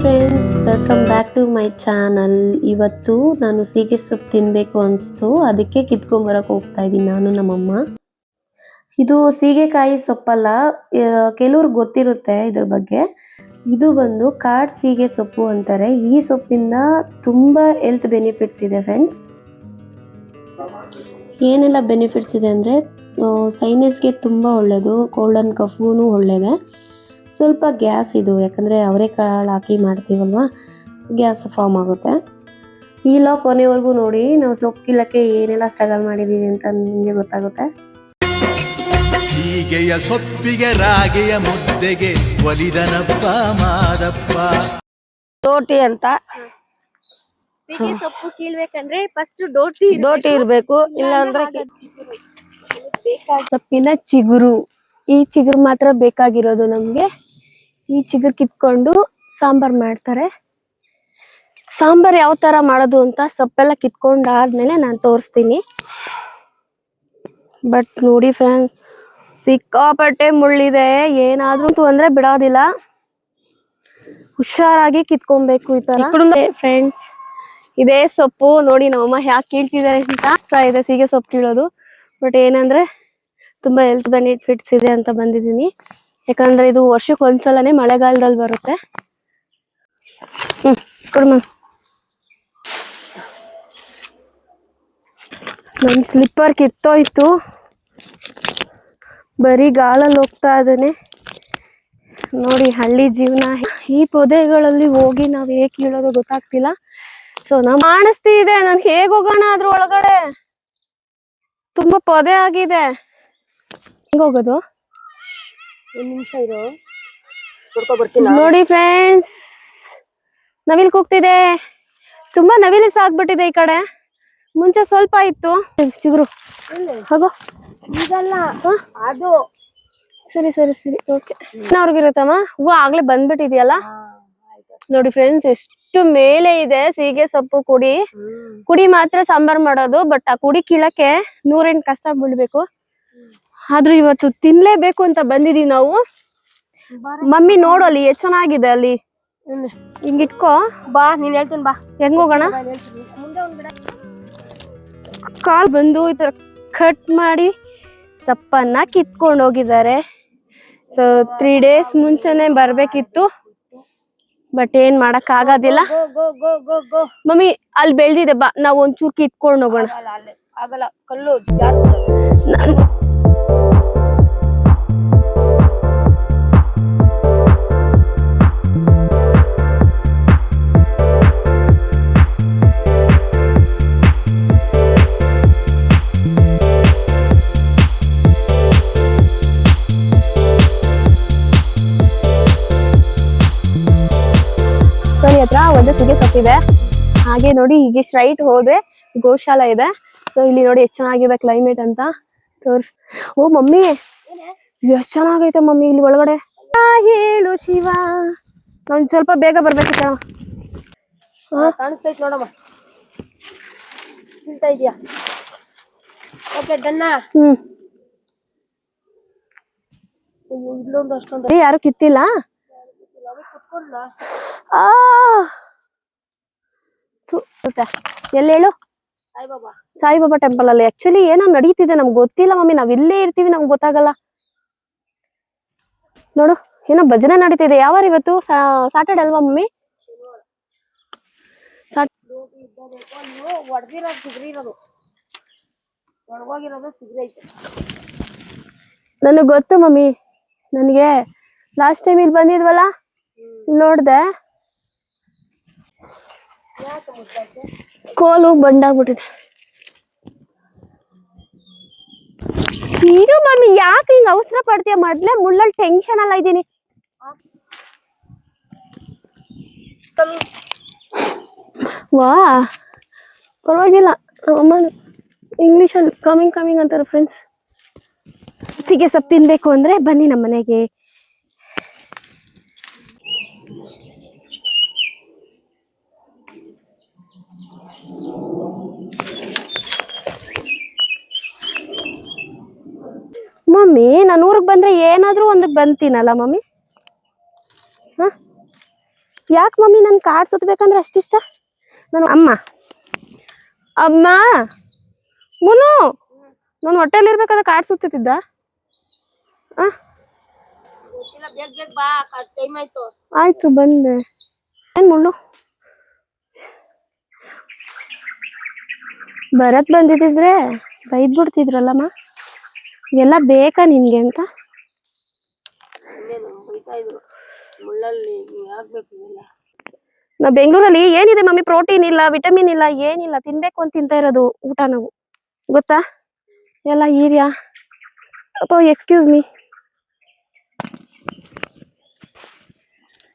Friends, welcome back to my channel. ಇವತ್ತು ನಾನು ಸೀಗೆ ಸೊಪ್ಪು ತಿನ್ನಬೇಕು ಅನಿಸ್ತು, ಅದಕ್ಕೆ ಕಿತ್ಕೊಂಬರಕ್ಕೆ ಹೋಗ್ತಾ ಇದ್ದೀನಿ ನಾನು ನಮ್ಮಮ್ಮ. ಇದು ಸೀಗೆಕಾಯಿ ಸೊಪ್ಪಲ್ಲ, ಕೆಲವ್ರಿಗೆ ಗೊತ್ತಿರುತ್ತೆ ಇದ್ರ ಬಗ್ಗೆ. ಇದು ಬಂದು ಕಾಡು ಸೀಗೆ ಸೊಪ್ಪು ಅಂತಾರೆ. ಈ ಸೊಪ್ಪಿಂದ ತುಂಬ ಹೆಲ್ತ್ ಬೆನಿಫಿಟ್ಸ್ ಇದೆ ಫ್ರೆಂಡ್ಸ್. ಏನೆಲ್ಲ ಬೆನಿಫಿಟ್ಸ್ ಇದೆ ಅಂದರೆ, ಸೈನಸ್ಗೆ ತುಂಬ ಒಳ್ಳೆಯದು, ಕೋಲ್ಡ್ ಆ್ಯಂಡ್ ಕಫ್ಗೂ ಒಳ್ಳೆಯದೆ. ಸ್ವಲ್ಪ ಗ್ಯಾಸ್ ಇದು, ಯಾಕಂದರೆ ಅವರೆಕಾಳು ಹಾಕಿ ಮಾಡ್ತೀವಲ್ವ, ಗ್ಯಾಸ್ ಫಾರ್ಮ್ ಆಗುತ್ತೆ. ಇಲ್ಲ ಕೊನೆವರೆಗೂ ನೋಡಿ, ನಾವು ಸೊಪ್ಪು ಕೀಳಕ್ಕೆ ಏನೆಲ್ಲ ಸ್ಟ್ರಗಲ್ ಮಾಡಿದ್ದೀವಿ ಅಂತ ನಿಮಗೆ ಗೊತ್ತಾಗುತ್ತೆ. ಸೀಗೆಯ ಸೊಪ್ಪಿಗೆ ರಾಗೆಯ ಮುದ್ದೆಗೆ ಒಲಿದನಪ್ಪ ಮಾದಪ್ಪ. ಡೋಟಿ ಅಂತ ಸೀಗೆ ಸೊಪ್ಪು ಕೀಳ್ಬೇಕಂದ್ರೆ ಫಸ್ಟ್ ಡೋಟಿ ಇರ್ಬೇಕು, ಇಲ್ಲ ಅಂದ್ರೆ ಸೊಪ್ಪಿನ ಚಿಗುರು. ಈ ಚಿಗುರು ಮಾತ್ರ ಬೇಕಾಗಿರೋದು ನಮ್ಗೆ. ಈ ಚಿಗುರು ಕಿತ್ಕೊಂಡು ಸಾಂಬಾರ್ ಮಾಡ್ತಾರೆ. ಸಾಂಬಾರ್ ಯಾವ ತರ ಮಾಡೋದು ಅಂತ ಸೊಪ್ಪೆಲ್ಲ ಕಿತ್ಕೊಂಡಾದ್ಮೇಲೆ ನಾನು ತೋರಿಸ್ತೀನಿ. ಬಟ್ ನೋಡಿ ಫ್ರೆಂಡ್ಸ್, ಸಿಕ್ಕಾಪಟ್ಟೆ ಮುಳ್ಳಿದೆ. ಏನಾದ್ರೂ ಅಂದ್ರೆ ಬಿಡೋದಿಲ್ಲ, ಹುಷಾರಾಗಿ ಕಿತ್ಕೊಬೇಕು ಈ ತರ. ಫ್ರೆಂಡ್ಸ್, ಇದೇ ಸೊಪ್ಪು ನೋಡಿ ನಮ್ಮಮ್ಮ ಯಾಕೆ ಕೀಳ್ತಿದ್ದಾರೆ ಅಂತ. ಇಷ್ಟ ಇದೆ ಸೀಗೆ ಸೊಪ್ಪು ಕೀಳೋದು, ಬಟ್ ಏನಂದ್ರೆ ತುಂಬಾ ಹೆಲ್ತ್ ಬೆನಿಫಿಟ್ಸ್ ಇದೆ ಅಂತ ಬಂದಿದ್ದೀನಿ. ಯಾಕಂದ್ರೆ ಇದು ವರ್ಷಕ್ಕೆ ಒಂದ್ಸಲನೇ ಮಳೆಗಾಲದಲ್ಲಿ ಬರುತ್ತೆ. ನನ್ ಸ್ಲಿಪ್ಪರ್ ಕಿತ್ತೋಯ್ತು, ಬರೀ ಗಾಳಲ್ಲಿ ಹೋಗ್ತಾ ಇದ್ದಾನೆ ನೋಡಿ. ಹಳ್ಳಿ ಜೀವನ, ಈ ಪೊದೆಗಳಲ್ಲಿ ಹೋಗಿ ನಾವ್ ಹೇಗ್ ಕೀಳೋದು ಗೊತ್ತಾಗ್ತಿಲ್ಲ. ಸೊ ನಮ್ ಕಾಣಿಸ್ತಿದೆ, ನಾನ್ ಹೇಗ್ ಹೋಗೋಣ ಅದ್ರ ಒಳಗಡೆ? ತುಂಬಾ ಪೊದೆ ಆಗಿದೆ. ಹೆಂಗ್ ಹೋಗೋದು? ಒಂದ್ ನಿಮಿಷ ಇರು, ನೋಡಿ ಫ್ರೆಂಡ್ಸ್, ನವಿಲ್ ಕೂಗ್ತಿದೆ. ತುಂಬಾ ನವಿಲು ಸಾಗ್ಬಿಟ್ಟಿದೆ ಈ ಕಡೆ. ಮುಂಚೆ ಸ್ವಲ್ಪ ಇತ್ತು ಚಿಗುರು. ಹೋಗೋ, ಇದಲ್ಲ ಅದು. ಸರಿ ಸರಿ ಸರಿ, ಓಕೆ. ಅವ್ರಿಗಿರುತ್ತಮ್ಮ ಹೂವು ಆಗ್ಲೇ ಬಂದ್ಬಿಟ್ಟಿದ್ಯಲ್ಲ. ನೋಡಿ ಫ್ರೆಂಡ್ಸ್, ಎಷ್ಟು ಮೇಲೆ ಇದೆ ಸೀಗೆ ಸೊಪ್ಪು ಕುಡಿ ಮಾತ್ರ ಸಾಂಬಾರ್ ಮಾಡೋದು. ಬಟ್ ಆ ಕುಡಿ ಕೀಳಕ್ಕೆ 108 ಕಷ್ಟ ಬೀಳ್ಬೇಕು. ಆದ್ರೂ ಇವತ್ತು ತಿನ್ಲೇಬೇಕು ಅಂತ ಬಂದಿದೀವಿ ನಾವು. ಮಮ್ಮಿ ನೋಡು, ಅಲ್ಲಿ ಎಷ್ಟು ಚೆನ್ನಾಗಿದೆ. ಅಲ್ಲಿ ಹಿಂಗ್ ಇಟ್ಕೋ. ಬಾ, ನೀನ್ ಹೇಳ್ತೀನಿ ಬಾ. ಹೆಂಗ್ ಹೋಗೋಣ? ಮುಂದೆ ಒಂದ್ ಬಿಡ. ಕಾಲ್ ಬಂದು ಈ ತರ ಕಟ್ ಮಾಡಿ ಸೊಪ್ಪನ್ನ ಕಿತ್ಕೊಂಡು ಹೋಗಿದ್ದಾರೆ. ಸೊ 3 days ಮುಂಚೆನೆ ಬರ್ಬೇಕಿತ್ತು, ಬಟ್ ಏನ್ ಮಾಡಕ್ ಆಗೋದಿಲ್ಲ. ಮಮ್ಮಿ ಅಲ್ಲಿ ಬೆಳ್ದಿದೆ, ಬಾ ನಾವ್ ಒಂಚೂರು ಕಿತ್ಕೊಂಡು ಹೋಗೋಣ. ಆಗಲ್ಲ, ಕಲ್ಲು ಜಾಸ್ತಿ. ಹತ್ರ ಒಂದು ಸೀಗೆ ಸೊಪ್ಪಿದೆ. ಹಾಗೆ ನೋಡಿ, ಹೀಗೆ ಸ್ಟ್ರೈಟ್ ಹೋದ್ರೆ ಗೋಶಾಲ ಇದೆ. ಸೊ ಇಲ್ಲಿ ನೋಡಿ ಎಷ್ಟು ಚೆನ್ನಾಗಿದೆ ಕ್ಲೈಮೇಟ್ ಅಂತ ತೋರ್ಸ್. ಓ ಮಮ್ಮಿ, ಎಷ್ಟು ಚೆನ್ನಾಗೈತೆ ಮಮ್ಮಿ ಇಲ್ಲಿ ಒಳಗಡೆ. ಹೇಳು ಶಿವ, ಒಂದ್ ಸ್ವಲ್ಪ ಬೇಗ ಬರ್ಬೇಕಿತ್ತ. ಕಾಣಿಸ್ತೈತ್ ನೋಡಮ್ಮ, ತಿಂತಾ ಇದೀಯಾ? ಓಕೆ ಡನ್ನ. ಇಲ್ಲೊಂದು ಅಷ್ಟೊಂದು ಯಾರು ಕಿತ್ತಿಲ್ಲ. ಎಲ್ಲಿ ಹೇಳು? ಸಾಯಿಬಾಬಾ ಟೆಂಪಲ್ ಅಲ್ಲಿ. ಆಕ್ಚುಲಿ ಏನೋ ನಡೀತಿದೆ, ನಮ್ಗೆ ಗೊತ್ತಿಲ್ಲ ಮಮ್ಮಿ. ನಾವ್ ಇಲ್ಲೇ ಇರ್ತೀವಿ, ನಮ್ಗೆ ಗೊತ್ತಾಗಲ್ಲ. ನೋಡು, ಏನೋ ಭಜನೆ ನಡೀತಿದೆ. ಯಾವಾರ ಇವತ್ತು? ಸಾಟರ್ಡೆ ಅಲ್ವಾ ಮಮ್ಮಿ? ನನಗ್ ಗೊತ್ತು ಮಮ್ಮಿ, ನನಗೆ ಲಾಸ್ಟ್ ಟೈಮ್ ಇಲ್ಲಿ ಬಂದಿದ್ವಲ್ಲ, ನೋಡ್ದೆ ಕೋಲು ಬಂಡಾಗ್ಬಿಟ್ಟಿದೆ. ಇರು ಮಮ್ಮಿ, ಯಾಕೆ ಹಿಂಗ್ ಅವಸರ ಪಡ್ತೀಯ? ಮೊದ್ಲೇ ಮುಳ್ಳಲ್ಲಿ ಟೆನ್ಷನ್ ಅಲ್ಲ ಇದ್ದೀನಿ. ವಾ, ಪರವಾಗಿಲ್ಲ. ಅಮ್ಮ ಇಂಗ್ಲಿಷಲ್ಲಿ ಕಮಿಂಗ್ ಅಂತಾರೆ ಫ್ರೆಂಡ್ಸ್. ಸೀಗೆ ಸೊಪ್ಪು ತಿನ್ಬೇಕು ಅಂದ್ರೆ ಬನ್ನಿ ನಮ್ಮ ಮನೆಗೆ. ಮಮ್ಮಿ, ನಾನು ಊರಿಗೆ ಬಂದ್ರೆ ಏನಾದ್ರೂ ಒಂದಕ್ಕೆ ಬಂತೀನಲ್ಲ ಮಮ್ಮಿ. ಯಾಕೆ ಮಮ್ಮಿ ನನ್ ಕಾಡ್ ಸುತ್ತಬೇಕಂದ್ರೆ ಅಷ್ಟಿಷ್ಟ? ನಾನು ಅಮ್ಮ ಅಮ್ಮ ಮುನು ನಾನು ಹೊಟ್ಟೆಲಿ ಇರ್ಬೇಕಾದ್ರೆ ಕಾಡ್ ಸುತ್ತಿದ್ದ. ಬೇಗ ಬೇಗ ಬಾ, ಟೈಮ್ ಆಯ್ತು. ಆಯ್ತು ಬಂದೆ. ಏನ್ ಮುಳ್ಳು ಭರತ್ ಬಂದಿದ್ರೆ ಬೈದ್ ಬಿಡ್ತಿದ್ರಲ್ಲಮ್ಮ. ಇವೆಲ್ಲ ಬೇಕಾ ನಿನ್ಗೆ ಅಂತ? ಇನ್ನೇನು ಬೈತಾ ಇದ್ರು, ಮುಳ್ಳಲ್ಲಿ ಆಗ್ಬೇಕು ಇವೆಲ್ಲ. ನಾ ಬೆಂಗಳೂರಲ್ಲಿ ಏನಿದೆ ಮಮ್ಮಿ, ಪ್ರೋಟೀನ್ ಇಲ್ಲ, ವಿಟಮಿನ್ ಇಲ್ಲ, ಏನಿಲ್ಲ. ತಿನ್ಬೇಕು ಅಂತ ತಿಂತಾ ಇರೋದು ಊಟ ನಾವು, ಗೊತ್ತಾ? ಎಲ್ಲ ಹೀರ್ಯಾ ಅಪ್ಪ. Excuse me.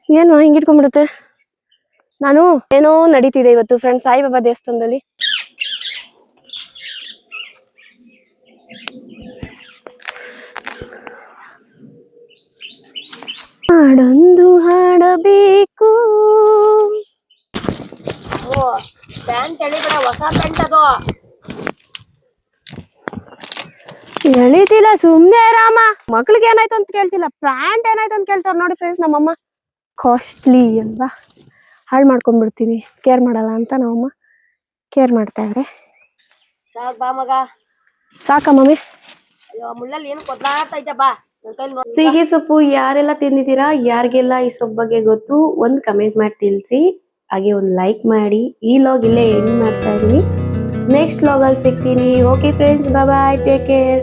ಏನು ಹಿಂಗಿಟ್ಕೊಂಡ್ಬಿಡುತ್ತೆ? ನಾನು ಏನೋ ನಡೀತಿದೆ ಇವತ್ತು ಫ್ರೆಂಡ್ಸ್ ಸಾಯಿಬಾಬಾ ದೇವಸ್ಥಾನದಲ್ಲಿ. ಹಾಡೊಂದು ಹಾಡಬೇಕು. ಓ ಪ್ಯಾಂಟ್ ಎಳಿಬೇಡ, ಹೊಸ ಪ್ಯಾಂಟ್ ಅದು. ಎಳಿತಿಲ್ಲ ಸುಮ್ನೆ ರಾಮ. ಮಕ್ಳಿಗೆ ಏನಾಯ್ತು ಅಂತ ಕೇಳ್ತಿಲ್ಲ, ಪ್ಯಾಂಟ್ ಏನಾಯ್ತು ಅಂತ ಕೇಳ್ತಾರ ನೋಡಿ ಫ್ರೆಂಡ್ಸ್. ನಮ್ಮಮ್ಮ ಕಾಸ್ಟ್ಲಿ ಅಲ್ವಾ, ಹಾಳು ಮಾಡ್ಕೊಂಡ್ಬಿಡ್ತೀನಿ, ಕೇರ್ ಮಾಡಲ್ಲ ಅಂತ ನಮ್ಮಮ್ಮ ಕೇರ್ ಮಾಡ್ತಾ ಇದ್ರೆ. ಸಾಕ್ ಬಾ ಮಗ. ಸಾಕ ಮಮ್ಮಿ? ಅಯ್ಯೋ ಮುಳ್ಳಲ್ಲಿ ಏನು ಕೊದ್ಲಾಡ್ತಾ ಇದ್ದ, ಬಾ ನನ್ ಕೈಲಿ ನೋಡಿ. ಸೀಗೆ ಸೊಪ್ಪು ಯಾರೆಲ್ಲ ತಿಂದಿದ್ದೀರಾ, ಯಾರಿಗೆಲ್ಲ ಈ ಸೊಪ್ಪು ಬಗ್ಗೆ ಗೊತ್ತು, ಒಂದು ಕಮೆಂಟ್ ಮಾಡಿ ತಿಳಿಸಿ. ಹಾಗೆ ಒಂದು ಲೈಕ್ ಮಾಡಿ. ಈ ಲಾಗ್ ಇಲ್ಲೇ ಎಂಡ್ ಮಾಡ್ತಾ ಇದೀನಿ. ನೆಕ್ಸ್ಟ್ ಲಾಗಲ್ಲಿ ಸಿಗ್ತೀನಿ. ಓಕೆ ಫ್ರೆಂಡ್ಸ್, ಬಾಯ್ ಬಾಯ್, ಟೇಕ್ ಕೇರ್.